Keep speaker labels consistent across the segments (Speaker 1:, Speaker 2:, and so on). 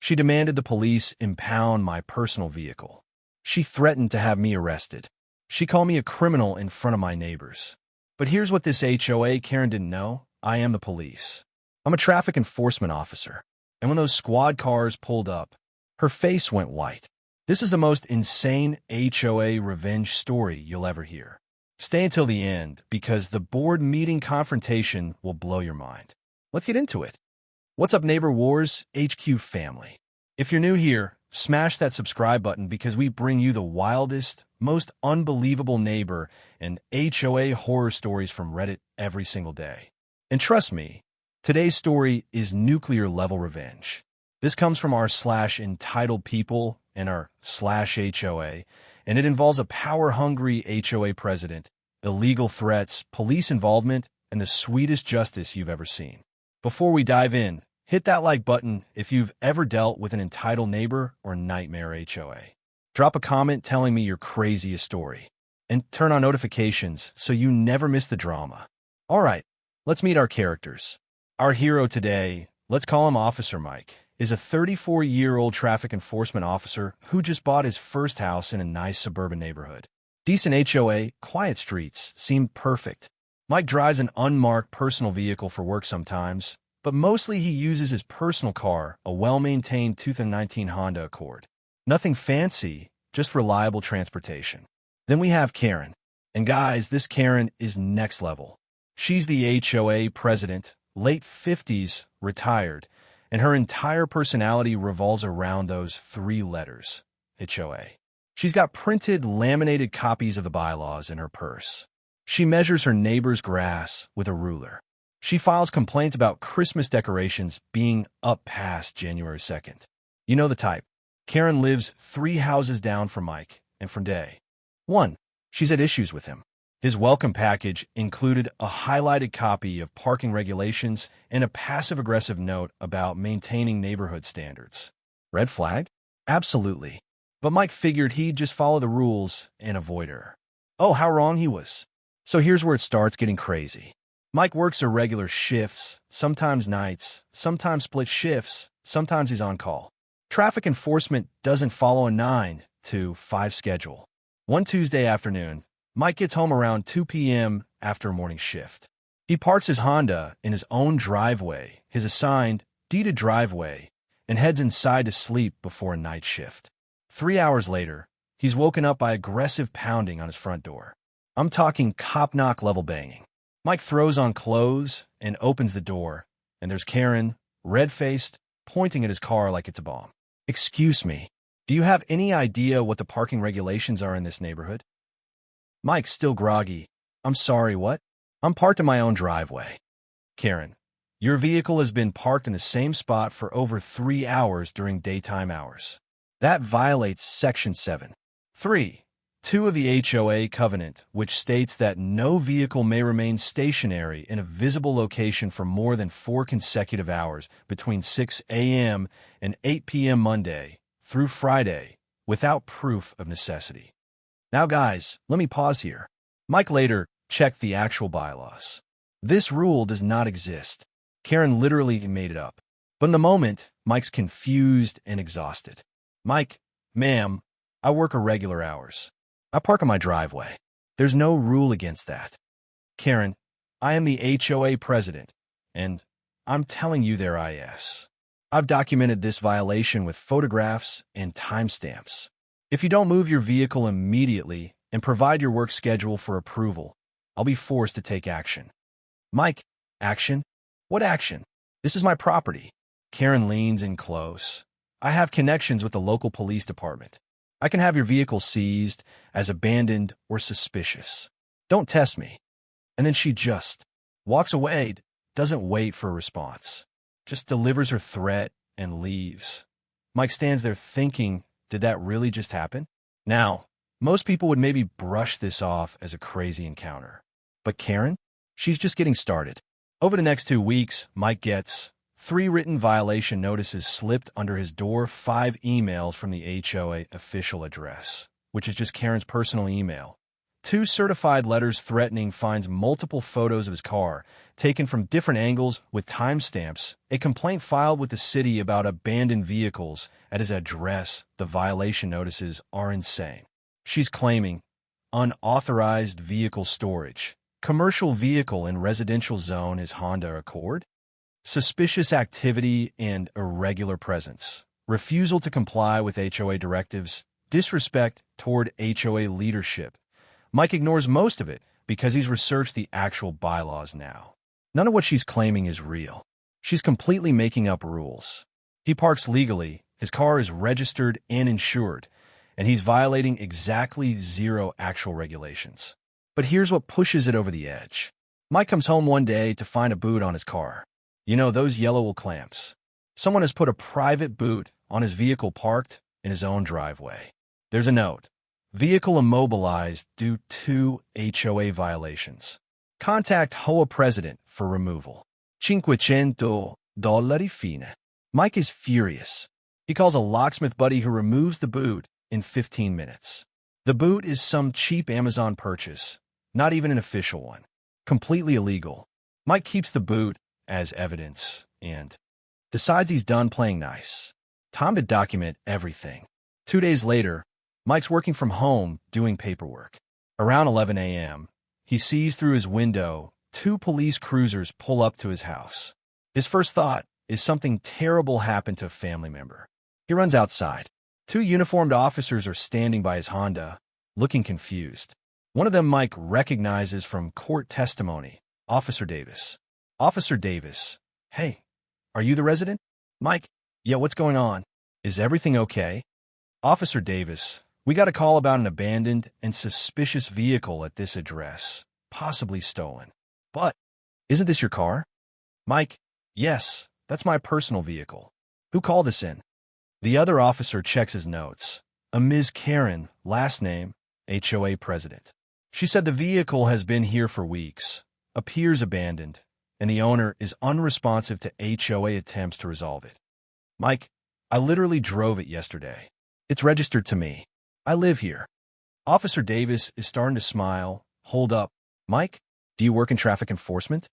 Speaker 1: She demanded the police impound my personal vehicle. She threatened to have me arrested. She called me a criminal in front of my neighbors. But here's what this HOA Karen didn't know. I am the police. I'm a traffic enforcement officer. And when those squad cars pulled up, her face went white. This is the most insane HOA revenge story you'll ever hear. Stay until the end, because the board meeting confrontation will blow your mind. Let's get into it. What's up, Neighbor Wars HQ family? If you're new here, smash that subscribe button because we bring you the wildest, most unbelievable neighbor and HOA horror stories from Reddit every single day. And trust me, today's story is nuclear-level revenge. This comes from our /entitled people and our /HOA, and it involves a power-hungry HOA president, illegal threats, police involvement, and the sweetest justice you've ever seen. Before we dive in, hit that like button if you've ever dealt with an entitled neighbor or nightmare HOA. Drop a comment telling me your craziest story. And turn on notifications so you never miss the drama. All right, let's meet our characters. Our hero today, let's call him Officer Mike, is a 34-year-old traffic enforcement officer who just bought his first house in a nice suburban neighborhood. Decent HOA, quiet streets, seemed perfect. Mike drives an unmarked personal vehicle for work sometimes, but mostly he uses his personal car, a well-maintained 2019 Honda Accord. Nothing fancy, just reliable transportation. Then we have Karen. And guys, this Karen is next level. She's the HOA president, late 50s, retired, and her entire personality revolves around those 3 letters, HOA. She's got printed, laminated copies of the bylaws in her purse. She measures her neighbor's grass with a ruler. She files complaints about Christmas decorations being up past January 2nd. You know the type. Karen lives 3 houses down from Mike, and from day 1, she's had issues with him. His welcome package included a highlighted copy of parking regulations and a passive-aggressive note about maintaining neighborhood standards. Red flag? Absolutely. But Mike figured he'd just follow the rules and avoid her. Oh, how wrong he was. So here's where it starts getting crazy. Mike works irregular shifts, sometimes nights, sometimes split shifts, sometimes he's on call. Traffic enforcement doesn't follow a 9 to 5 schedule. One Tuesday afternoon, Mike gets home around 2 p.m. after a morning shift. He parks his Honda in his own driveway, his assigned, deeded driveway, and heads inside to sleep before a night shift. 3 hours later, he's woken up by aggressive pounding on his front door. I'm talking cop-knock level banging. Mike throws on clothes and opens the door, and there's Karen, red-faced, pointing at his car like it's a bomb. Excuse me, do you have any idea what the parking regulations are in this neighborhood? Mike's still groggy. I'm sorry, what? I'm parked in my own driveway. Karen, your vehicle has been parked in the same spot for over 3 hours during daytime hours. That violates Section 7.3. 2 of the HOA covenant, which states that no vehicle may remain stationary in a visible location for more than 4 consecutive hours between 6 a.m. and 8 p.m. Monday through Friday without proof of necessity. Now, guys, let me pause here. Mike later checked the actual bylaws. This rule does not exist. Karen literally made it up. But in the moment, Mike's confused and exhausted. Mike, ma'am, I work irregular hours. I park on my driveway. There's no rule against that. Karen, I am the HOA president, and I'm telling you their IS. I've documented this violation with photographs and timestamps. If you don't move your vehicle immediately and provide your work schedule for approval, I'll be forced to take action. Mike, action? What action? This is my property. Karen leans in close. I have connections with the local police department. I can have your vehicle seized as abandoned or suspicious. Don't test me. And then she just walks away, doesn't wait for a response, just delivers her threat and leaves. Mike stands there thinking, did that really just happen? Now, most people would maybe brush this off as a crazy encounter. But Karen? She's just getting started. Over the next 2 weeks, Mike gets 3 written violation notices slipped under his door, 5 emails from the HOA official address, which is just Karen's personal email, 2 certified letters threatening finds multiple photos of his car, taken from different angles with timestamps, a complaint filed with the city about abandoned vehicles at his address. The violation notices are insane. She's claiming unauthorized vehicle storage. Commercial vehicle in residential zone is Honda Accord. Suspicious activity and irregular presence. Refusal to comply with HOA directives. Disrespect toward HOA leadership. Mike ignores most of it because he's researched the actual bylaws now. None of what she's claiming is real. She's completely making up rules. He parks legally, his car is registered and insured, and he's violating exactly 0 actual regulations. But here's what pushes it over the edge. Mike comes home one day to find a boot on his car. You know, those yellow clamps. Someone has put a private boot on his vehicle parked in his own driveway. There's a note. Vehicle immobilized due to HOA violations. Contact HOA President for removal. $500 fine. Mike is furious. He calls a locksmith buddy who removes the boot in 15 minutes. The boot is some cheap Amazon purchase, not even an official one. Completely illegal. Mike keeps the boot as evidence and decides he's done playing nice. Time to document everything. 2 days later, Mike's working from home doing paperwork. Around 11 a.m., he sees through his window 2 police cruisers pull up to his house. His first thought is something terrible happened to a family member. He runs outside. 2 uniformed officers are standing by his Honda, looking confused. One of them Mike recognizes from court testimony, Officer Davis. Officer Davis, hey, are you the resident? Mike, yeah, what's going on? Is everything okay? Officer Davis, we got a call about an abandoned and suspicious vehicle at this address, possibly stolen. But, isn't this your car? Mike, yes, that's my personal vehicle. Who called this in? The other officer checks his notes. A Ms. Karen, last name, HOA President. She said the vehicle has been here for weeks, appears abandoned, and the owner is unresponsive to HOA attempts to resolve it. Mike, I literally drove it yesterday. It's registered to me. I live here. Officer Davis is starting to smile. Hold up. Mike, do you work in traffic enforcement?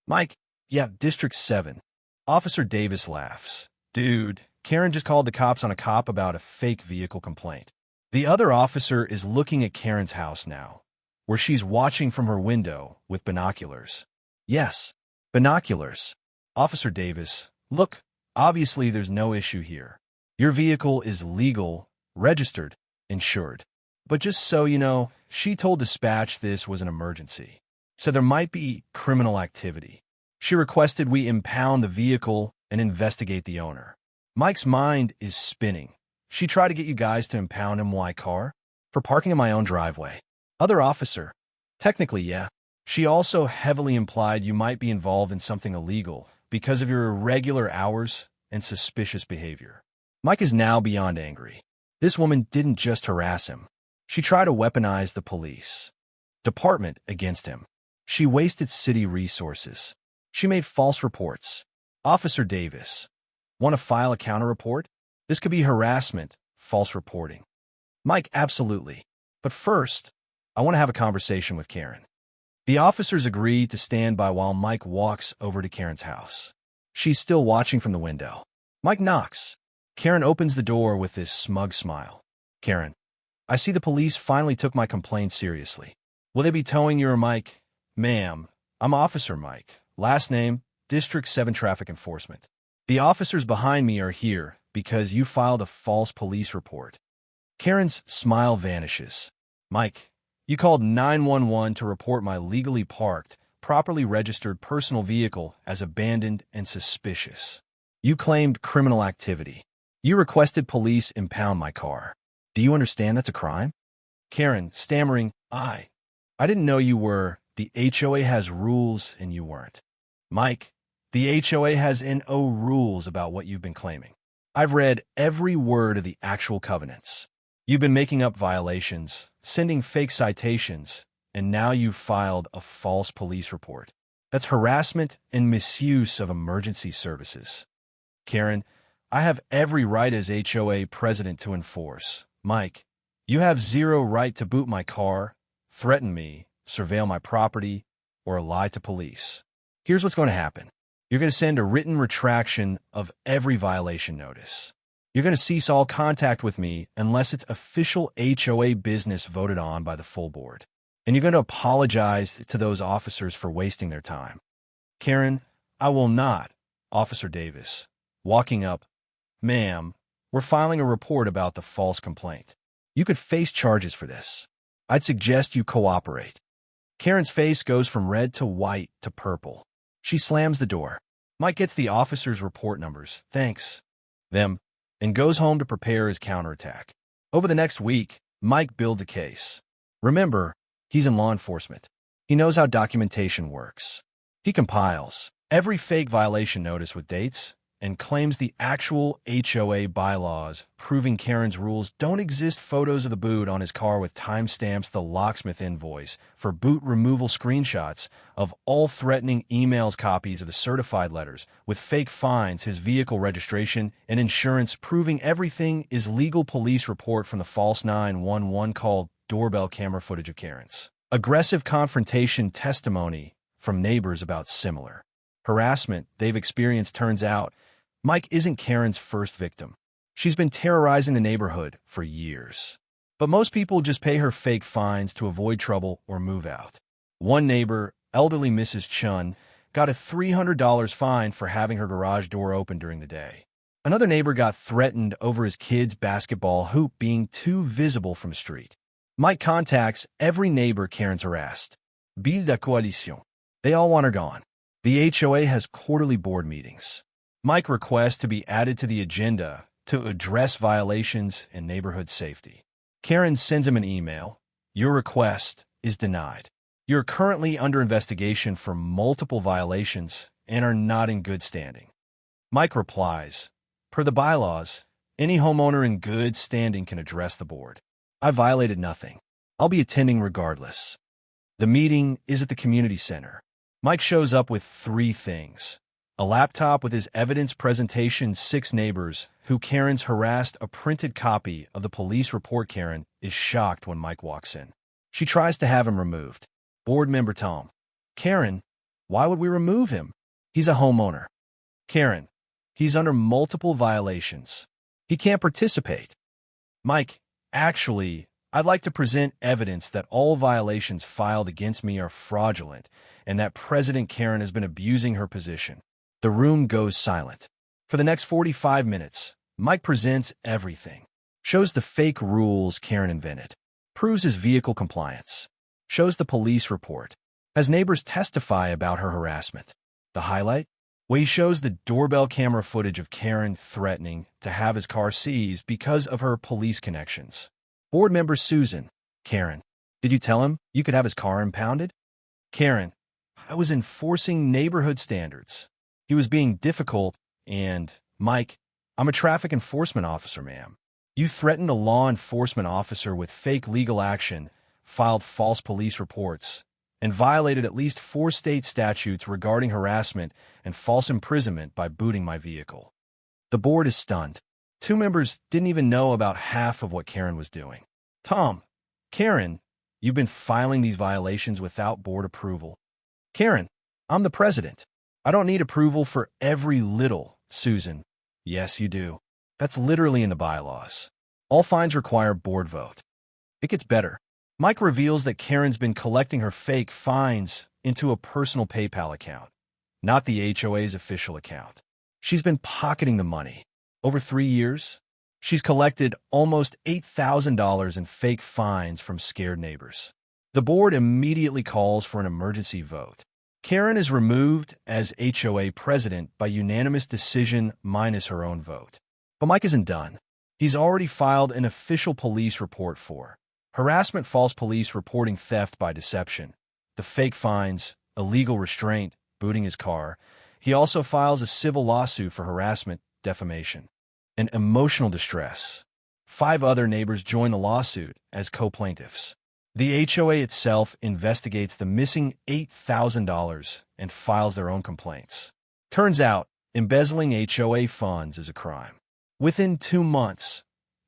Speaker 1: Mike, yeah, District 7. Officer Davis laughs. Dude, Karen just called the cops on a cop about a fake vehicle complaint. The other officer is looking at Karen's house now, where she's watching from her window with binoculars. Yes, binoculars. Officer Davis, look, obviously there's no issue here. Your vehicle is legal, registered, insured. But just so you know, she told dispatch this was an emergency, so there might be criminal activity. She requested we impound the vehicle and investigate the owner. Mike's mind is spinning. She tried to get you guys to impound him. Why car? For parking in my own driveway. Other officer. Technically, yeah. She also heavily implied you might be involved in something illegal because of your irregular hours and suspicious behavior. Mike is now beyond angry. This woman didn't just harass him. She tried to weaponize the police department against him. She wasted city resources. She made false reports. Officer Davis, want to file a counter report? This could be harassment, false reporting. Mike, absolutely. But first, I want to have a conversation with Karen. The officers agree to stand by while Mike walks over to Karen's house. She's still watching from the window. Mike knocks. Karen opens the door with this smug smile. Karen, I see the police finally took my complaint seriously. Will they be towing you or Mike? Ma'am, I'm Officer Mike. Last name, District 7 Traffic Enforcement. The officers behind me are here because you filed a false police report. Karen's smile vanishes. Mike, you called 911 to report my legally parked, properly registered personal vehicle as abandoned and suspicious. You claimed criminal activity. You requested police impound my car. Do you understand that's a crime? Karen, stammering, I didn't know you were. The HOA has rules and you weren't. Mike, the HOA has no rules about what you've been claiming. I've read every word of the actual covenants. You've been making up violations, sending fake citations, and now you've filed a false police report. That's harassment and misuse of emergency services. Karen, I have every right as HOA president to enforce. Mike, you have zero right to boot my car, threaten me, surveil my property, or lie to police. Here's what's going to happen. You're going to send a written retraction of every violation notice. You're going to cease all contact with me unless it's official HOA business voted on by the full board. And you're going to apologize to those officers for wasting their time. Karen, I will not. Officer Davis, walking up. Ma'am, we're filing a report about the false complaint. You could face charges for this. I'd suggest you cooperate. Karen's face goes from red to white to purple. She slams the door. Mike gets the officer's report numbers, thanks them, and goes home to prepare his counterattack. Over the next week, Mike builds a case. Remember, he's in law enforcement. He knows how documentation works. He compiles every fake violation notice with dates and claims the actual HOA bylaws proving Karen's rules don't exist. Photos of the boot on his car with timestamps, the locksmith invoice for boot removal, screenshots of all threatening emails, copies of the certified letters with fake fines, his vehicle registration and insurance proving everything is legal. Police report from the false 911 call, doorbell camera footage of Karen's aggressive confrontation, testimony from neighbors about similar harassment they've experienced. Turns out, Mike isn't Karen's first victim. She's been terrorizing the neighborhood for years. But most people just pay her fake fines to avoid trouble or move out. One neighbor, elderly Mrs. Chun, got a $300 fine for having her garage door open during the day. Another neighbor got threatened over his kid's basketball hoop being too visible from the street. Mike contacts every neighbor Karen's harassed. Bill de coalition. They all want her gone. The HOA has quarterly board meetings. Mike requests to be added to the agenda to address violations and neighborhood safety. Karen sends him an email. Your request is denied. You're currently under investigation for multiple violations and are not in good standing. Mike replies, per the bylaws, any homeowner in good standing can address the board. I violated nothing. I'll be attending regardless. The meeting is at the community center. Mike shows up with 3 things. A laptop with his evidence presentation, 6 neighbors who Karen's harassed, a printed copy of the police report. Karen is shocked when Mike walks in. She tries to have him removed. Board member Tom. Karen, why would we remove him? He's a homeowner. Karen, he's under multiple violations. He can't participate. Mike, actually, I'd like to present evidence that all violations filed against me are fraudulent and that President Karen has been abusing her position. The room goes silent. For the next 45 minutes, Mike presents everything. Shows the fake rules Karen invented. Proves his vehicle compliance. Shows the police report. Has neighbors testify about her harassment. The highlight? Well, he shows the doorbell camera footage of Karen threatening to have his car seized because of her police connections. Board member Susan. Karen, did you tell him you could have his car impounded? Karen, I was enforcing neighborhood standards. He was being difficult, and, Mike, I'm a traffic enforcement officer, ma'am. You threatened a law enforcement officer with fake legal action, filed false police reports, and violated at least 4 state statutes regarding harassment and false imprisonment by booting my vehicle. The board is stunned. 2 members didn't even know about half of what Karen was doing. Tom, Karen, you've been filing these violations without board approval. Karen, I'm the president. I don't need approval for every little. Susan, yes, you do. That's literally in the bylaws. All fines require board vote. It gets better. Mike reveals that Karen's been collecting her fake fines into a personal PayPal account, not the HOA's official account. She's been pocketing the money. Over 3 years, she's collected almost $8,000 in fake fines from scared neighbors. The board immediately calls for an emergency vote. Karen is removed as HOA president by unanimous decision minus her own vote. But Mike isn't done. He's already filed an official police report for harassment, false police reporting, theft by deception, the fake fines, illegal restraint, booting his car. He also files a civil lawsuit for harassment, defamation, and emotional distress. 5 other neighbors join the lawsuit as co-plaintiffs. The HOA itself investigates the missing $8,000 and files their own complaints. Turns out, embezzling HOA funds is a crime. Within 2 months,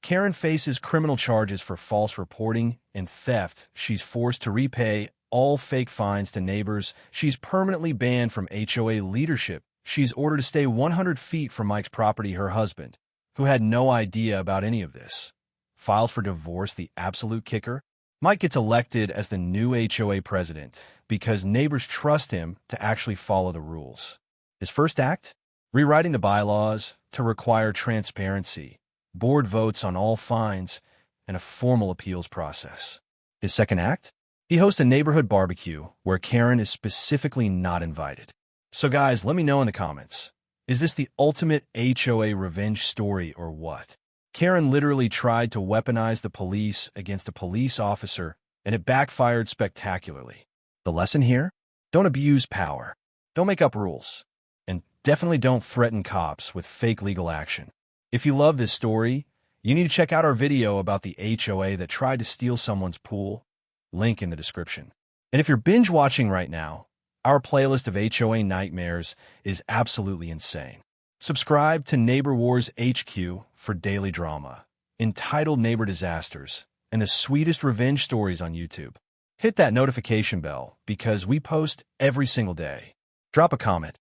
Speaker 1: Karen faces criminal charges for false reporting and theft. She's forced to repay all fake fines to neighbors. She's permanently banned from HOA leadership. She's ordered to stay 100 feet from Mike's property. Her husband, who had no idea about any of this, files for divorce. The absolute kicker: Mike gets elected as the new HOA president because neighbors trust him to actually follow the rules. His first act? Rewriting the bylaws to require transparency, board votes on all fines, and a formal appeals process. His second act? He hosts a neighborhood barbecue where Karen is specifically not invited. So guys, let me know in the comments. Is this the ultimate HOA revenge story or what? Karen literally tried to weaponize the police against a police officer, and it backfired spectacularly. The lesson here? Don't abuse power. Don't make up rules. And definitely don't threaten cops with fake legal action. If you love this story, you need to check out our video about the HOA that tried to steal someone's pool. Link in the description. And if you're binge watching right now, our playlist of HOA nightmares is absolutely insane. Subscribe to Neighbor Wars HQ for daily drama, entitled Neighbor Disasters, and the sweetest revenge stories on YouTube. Hit that notification bell because we post every single day. Drop a comment.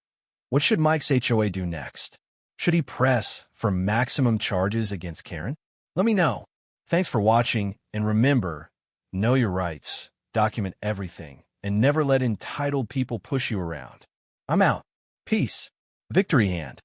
Speaker 1: What should Mike's HOA do next? Should he press for maximum charges against Karen? Let me know. Thanks for watching, and remember, know your rights, document everything, and never let entitled people push you around. I'm out. Peace. Victory hand.